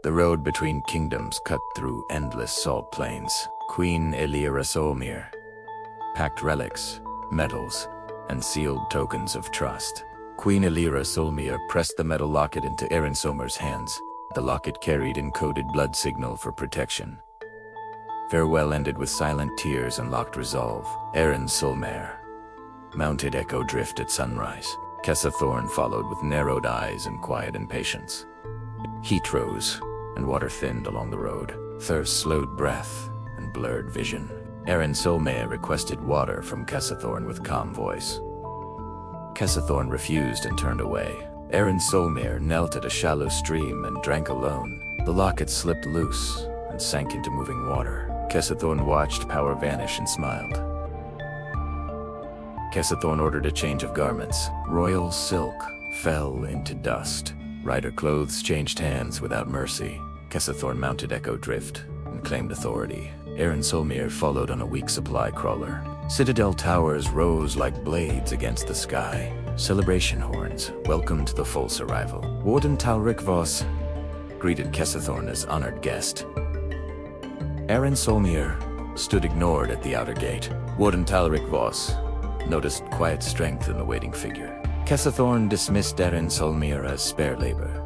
The road between kingdoms cut through endless salt plains. Queen Arin Solmere packed relics, medals, and sealed tokens of trust. Queen Arin Solmere pressed the metal locket into Arin Solmere's hands. The locket carried encoded blood signal for protection. Farewell ended with silent tears and locked resolve. Arin Solmere mounted Echo Drift at sunrise. Thorn followed with narrowed eyes and quiet impatience. Heat rose, and water thinned along the road. Thirst slowed breath and blurred vision. Arin Solmere requested water from Thorn with calm voice. Thorn refused and turned away. Arin Solmere knelt at a shallow stream and drank alone. The locket slipped loose and sank into moving water. Thorn watched power vanish and smiled. Thorn ordered a change of garments. Royal silk fell into dust. Rider clothes changed hands without mercy. Thorn mounted Echo Drift and claimed authority. Arin Solmere followed on a weak supply crawler. Citadel towers rose like blades against the sky. Celebration horns welcomed the false arrival. Warden Talric Voss greeted Thorn as honored guest. Arin Solmere stood ignored at the outer gate. Warden Talric Voss noticed quiet strength in the waiting figure. Thorn dismissed Arin Solmere as spare labor.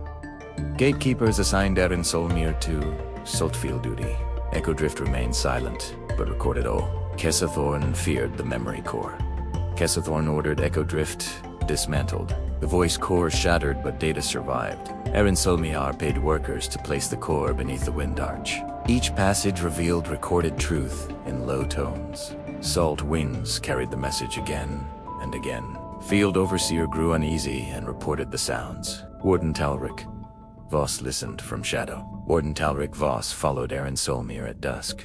Gatekeepers assigned Arin Solmere to Saltfield duty. Echo Drift remained silent, but recorded all. Thorn feared the memory core. Thorn ordered Echo Drift dismantled. The voice core shattered, but data survived. Arin Solmere paid workers to place the core beneath the wind arch. Each passage revealed recorded truth in low tones. Salt winds carried the message again and again. Field Overseer grew uneasy and reported the sounds. Warden Talric Voss listened from shadow. Warden Talric Voss followed Arin Solmere at dusk.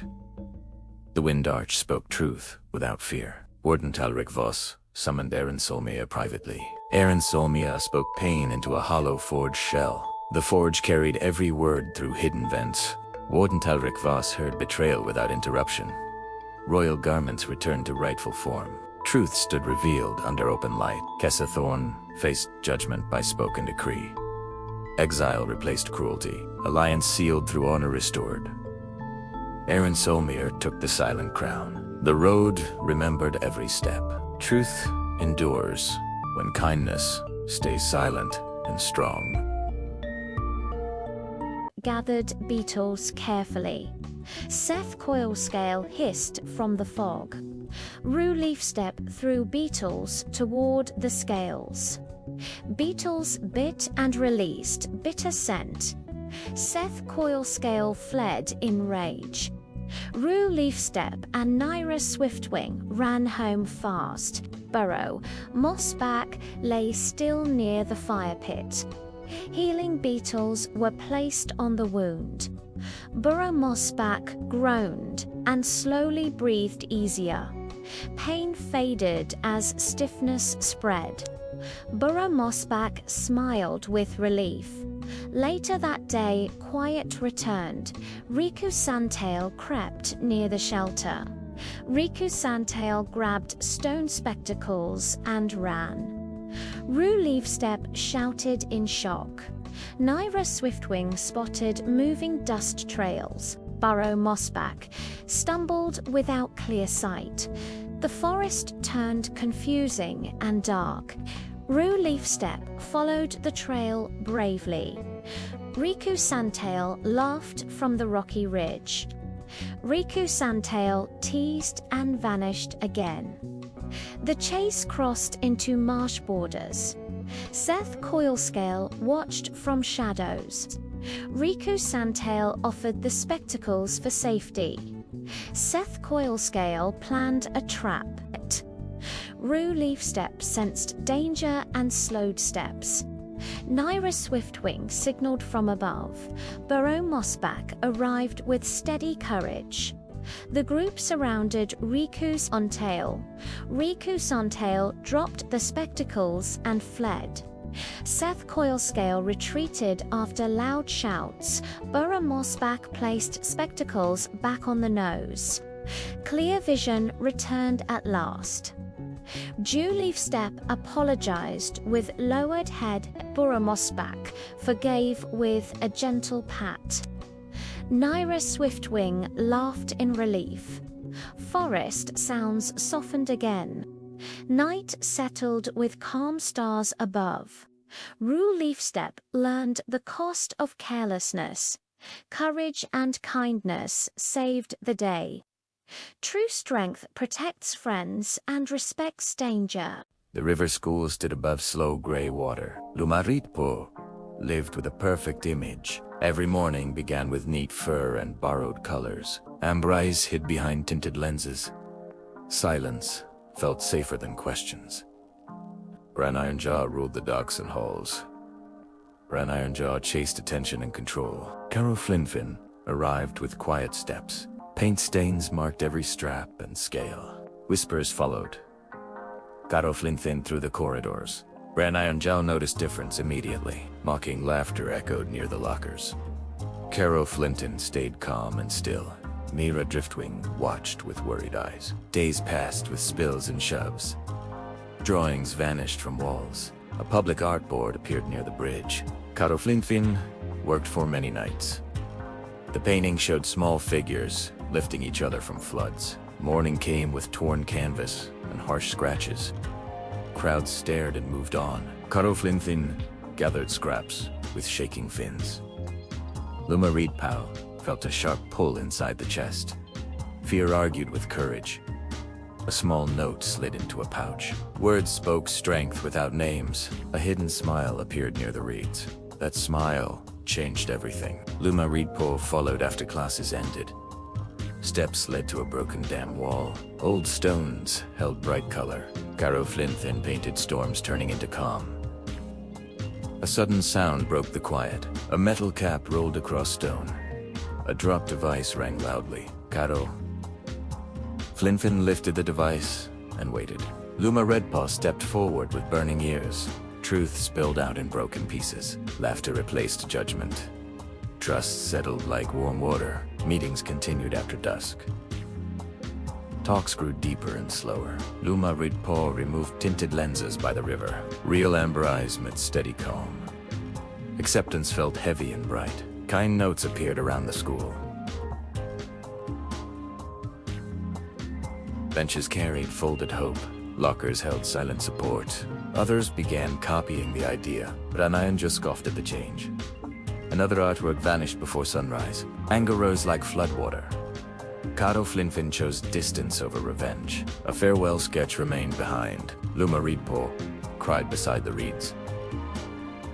The wind arch spoke truth without fear. Warden Talric Voss summoned Arin Solmere privately. Arin Solmere spoke pain into a hollow forge shell. The forge carried every word through hidden vents. Warden Talric Voss heard betrayal without interruption. Royal garments returned to rightful form. Truth stood revealed under open light. Thorn faced judgment by spoken decree. Exile replaced cruelty. Alliance sealed through honor restored. Arin Solmere took the silent crown. The road remembered every step. Truth endures when kindness stays silent and strong. Gathered beetles carefully. Seth Coilscale hissed from the fog. Rue Leafstep threw beetles toward the scales. Beetles bit and released bitter scent. Seth Coilscale fled in rage. Rue Leafstep and Nyra Swiftwing ran home fast. Burrow, Mossback, lay still near the fire pit. Healing beetles were placed on the wound. Burrow Mossback groaned and slowly breathed easier. Pain faded as stiffness spread. Burrow Mossback smiled with relief. Later that day, quiet returned. Riku Santail crept near the shelter. Riku Santail grabbed stone spectacles and ran. Rue Leafstep shouted in shock. Nyra Swiftwing spotted moving dust trails. Burrow Mossback stumbled without clear sight. The forest turned confusing and dark. Rue Leafstep followed the trail bravely. Riku Santail laughed from the rocky ridge. Riku Santail teased and vanished again. The chase crossed into marsh borders. Seth Coilscale watched from shadows. Riku Santail offered the spectacles for safety. Seth Coilscale planned a trap. Rue Leafstep sensed danger and slowed steps. Nyra Swiftwing signaled from above. Burrow Mossback arrived with steady courage. The group surrounded Riku Santail. Riku Santail dropped the spectacles and fled. Seth Coilscale retreated after loud shouts. Burrow Mossback placed spectacles back on the nose. Clear vision returned at last. Dewleaf Step apologized with lowered head. Burramosbach forgave with a gentle pat. Naira Swiftwing laughed in relief. Forest sounds softened again. Night settled with calm stars above. Rue Leafstep learned the cost of carelessness. Courage and kindness saved the day. True strength protects friends and respects danger. The river school stood above slow gray water. Lumaritpo lived with a perfect image. Every morning began with neat fur and borrowed colors. Ambrise hid behind tinted lenses. Silence felt safer than questions. Bran Ironjaw ruled the docks and halls. Bran Ironjaw chased attention and control. Caro Flinfin arrived with quiet steps. Paint stains marked every strap and scale. Whispers followed. Caro Flinfin through the corridors. Bran Ironjaw noticed difference immediately. Mocking laughter echoed near the lockers. Caro Flinton stayed calm and still. Mira Driftwing watched with worried eyes. Days passed with spills and shoves. Drawings vanished from walls. A public art board appeared near the bridge. Caro Flinfin worked for many nights. The painting showed small figures lifting each other from floods. Morning came with torn canvas and harsh scratches. Crowds stared and moved on. Caro Flinfin gathered scraps with shaking fins. Luma Reedpow felt a sharp pull inside the chest. Fear argued with courage. A small note slid into a pouch. Words spoke strength without names. A hidden smile appeared near the reeds. That smile changed everything. Luma Reedpow followed after classes ended. Steps led to a broken dam wall. Old stones held bright color. Caro Flinfin painted storms turning into calm. A sudden sound broke the quiet. A metal cap rolled across stone. A drop device rang loudly. Caro Flinfin lifted the device and waited. Luma Redpaw stepped forward with burning ears. Truth spilled out in broken pieces. Laughter replaced judgment. Trust settled like warm water. Meetings continued after dusk. Talks grew deeper and slower. Luma Redpaw removed tinted lenses by the river. Real amber eyes met steady calm. Acceptance felt heavy and bright. Kind notes appeared around the school. Benches carried folded hope. Lockers held silent support. Others began copying the idea, but Anayan just scoffed at the change. Another artwork vanished before sunrise. Anger rose like floodwater. Caro Flinfin chose distance over revenge. A farewell sketch remained behind. Luma Reedpaw cried beside the reeds.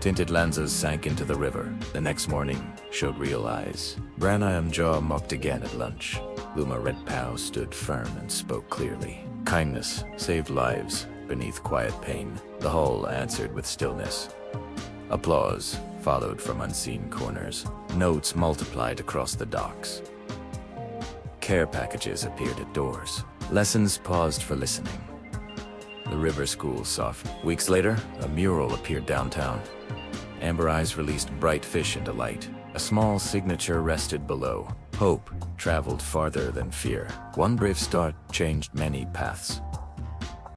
Tinted lenses sank into the river. The next morning showed real eyes. Bran Ironjaw mocked again at lunch. Luma Redpow stood firm and spoke clearly. Kindness saved lives beneath quiet pain. The hall answered with stillness. Applause followed from unseen corners. Notes multiplied across the docks. Care packages appeared at doors. Lessons paused for listening. The river school softened. Weeks later, a mural appeared downtown. Amber eyes released bright fish into light. A small signature rested below. Hope traveled farther than fear. One brave start changed many paths.